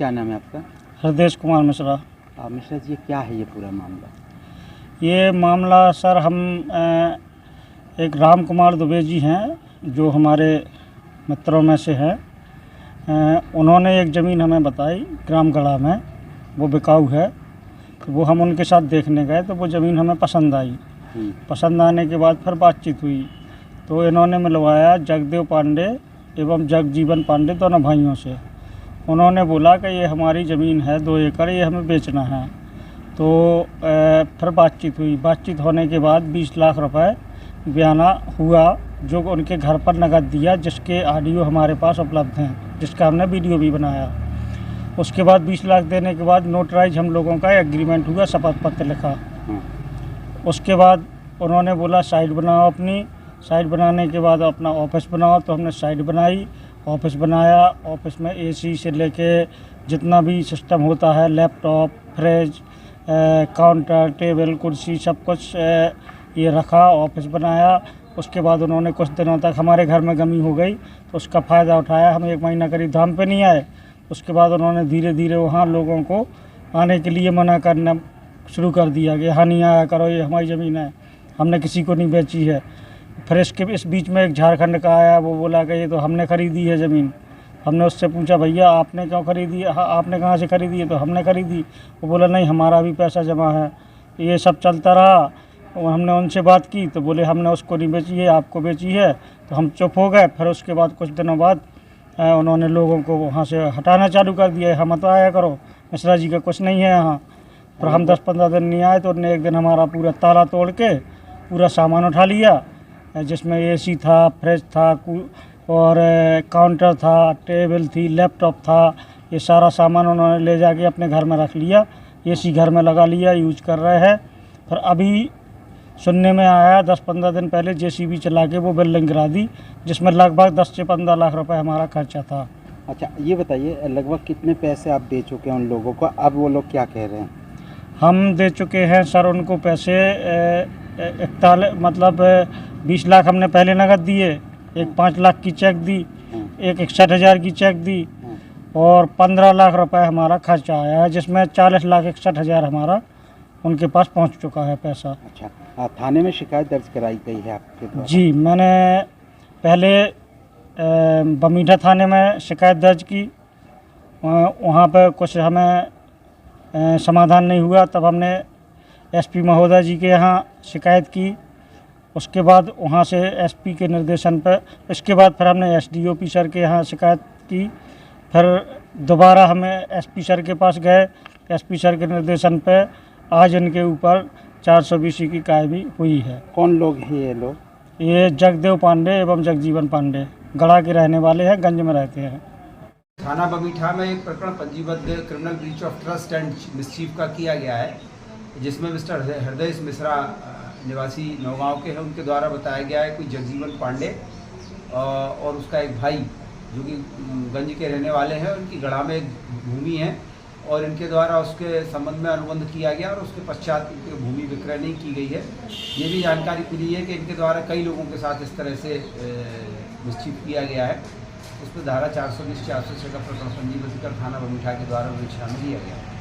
क्या नाम है आपका? हृदय कुमार मिश्रा। मिश्रा जी, क्या है ये पूरा मामला? ये मामला सर हम एक राम कुमार दुबे जी हैं जो हमारे मित्रों में से हैं। उन्होंने एक ज़मीन हमें बताई ग्रामगढ़ा में, वो बिकाऊ है। तो वो हम उनके साथ देखने गए तो वो ज़मीन हमें पसंद आई। पसंद आने के बाद फिर बातचीत हुई तो इन्होंने मिलवाया जगदेव पांडे एवं जगजीवन पांडे दोनों भाइयों से। उन्होंने बोला कि ये हमारी ज़मीन है 2 एकड़, ये हमें बेचना है। तो फिर बातचीत हुई। बातचीत होने के बाद 20 लाख रुपए बयाना हुआ जो उनके घर पर नकद दिया, जिसके ऑडियो हमारे पास उपलब्ध हैं, जिसका हमने वीडियो भी बनाया। उसके बाद 20 लाख देने के बाद नोटराइज हम लोगों का एग्रीमेंट हुआ, शपथ पत्र लिखा। उसके बाद उन्होंने बोला साइट बनाओ अपनी। साइट बनाने के बाद अपना ऑफिस बनाओ, तो हमने साइट बनाई, ऑफिस बनाया। ऑफिस में एसी से लेके जितना भी सिस्टम होता है, लैपटॉप, फ्रिज, काउंटर, टेबल, कुर्सी, सब कुछ ये रखा, ऑफिस बनाया। उसके बाद उन्होंने कुछ दिनों तक हमारे घर में गमी हो गई तो उसका फ़ायदा उठाया। हम 1 महीना करीब धाम पे नहीं आए। उसके बाद उन्होंने धीरे धीरे वहाँ लोगों को आने के लिए मना करना शुरू कर दिया कि यहाँ नहीं आया करो, ये हमारी ज़मीन है, हमने किसी को नहीं बेची है। फिर इस बीच में एक झारखंड का आया, वो बोला कि ये तो हमने ख़रीदी है ज़मीन। हमने उससे पूछा भैया आपने क्यों खरीदी है, आपने कहाँ से खरीदी है? तो हमने खरीदी। वो बोला नहीं हमारा भी पैसा जमा है। ये सब चलता रहा और हमने उनसे बात की तो बोले हमने उसको नहीं बेची है, आपको बेची है। तो हम चुप हो गए। फिर उसके बाद कुछ दिनों बाद उन्होंने लोगों को वहाँ से हटाना चालू कर दिया, हम मत आया करो, मिश्रा जी का कुछ नहीं है यहाँ। फिर हम 10-15 दिन नहीं आए तो उन्होंने एक दिन हमारा पूरा ताला तोड़ के पूरा सामान उठा लिया, जिसमें एसी था, फ्रिज था और काउंटर था, टेबल थी, लैपटॉप था। ये सारा सामान उन्होंने ले जाके अपने घर में रख लिया, एसी घर में लगा लिया, यूज कर रहे हैं। फिर अभी सुनने में आया 10-15 दिन पहले जेसीबी चला के वो बिल्डिंग गिरा दी, जिसमें लगभग 10 से 15 लाख रुपए हमारा खर्चा था। अच्छा, ये बताइए लगभग कितने पैसे आप दे चुके हैं उन लोगों को? अब वो लोग क्या कह रहे हैं? हम दे चुके हैं सर उनको पैसे 20 लाख हमने पहले नकद दिए, एक 5 लाख की चेक दी, एक 61,000 की चेक दी और 15 लाख रुपए हमारा खर्चा आया है, जिसमें 40,61,000 हमारा उनके पास पहुंच चुका है पैसा। अच्छा, थाने में शिकायत दर्ज कराई गई है आपके द्वारा? जी, मैंने पहले बमीठा थाने में शिकायत दर्ज की। वहाँ पर कुछ हमें समाधान नहीं हुआ, तब हमने एसपी महोदय जी के यहाँ शिकायत की। उसके बाद वहाँ से एसपी के निर्देशन पर, इसके बाद फिर हमने एसडीओपी सर के यहाँ शिकायत की। फिर दोबारा हमें एसपी सर के पास गए, एसपी सर के निर्देशन पर आज इनके ऊपर 420 की कार्रवाई हुई है। कौन लोग हैं ये लोग? ये जगदेव पांडे एवं जगजीवन पांडे गढ़ा के रहने वाले हैं, गंज में रहते हैं। थाना बमीठा में एक प्रकरण पंजीबद्ध criminal breach of trust and mischief का किया गया है, जिसमें मिस्टर हृदय मिश्रा निवासी नौगांव के हैं, उनके द्वारा बताया गया है कोई जगजीवन पांडे और उसका एक भाई जो कि गंज के रहने वाले हैं, उनकी गढ़ा में एक भूमि है और इनके द्वारा उसके संबंध में अनुबंध किया गया और उसके पश्चात इनकी भूमि विक्रय नहीं की गई है। ये भी जानकारी मिली है कि इनके द्वारा कई लोगों के साथ इस तरह से मिसचीफ किया गया है। उस पर धारा 420-406 का प्रकरण पंजीबद्ध कर थाना बमीठा के द्वारा विवेचना में लिया गया है।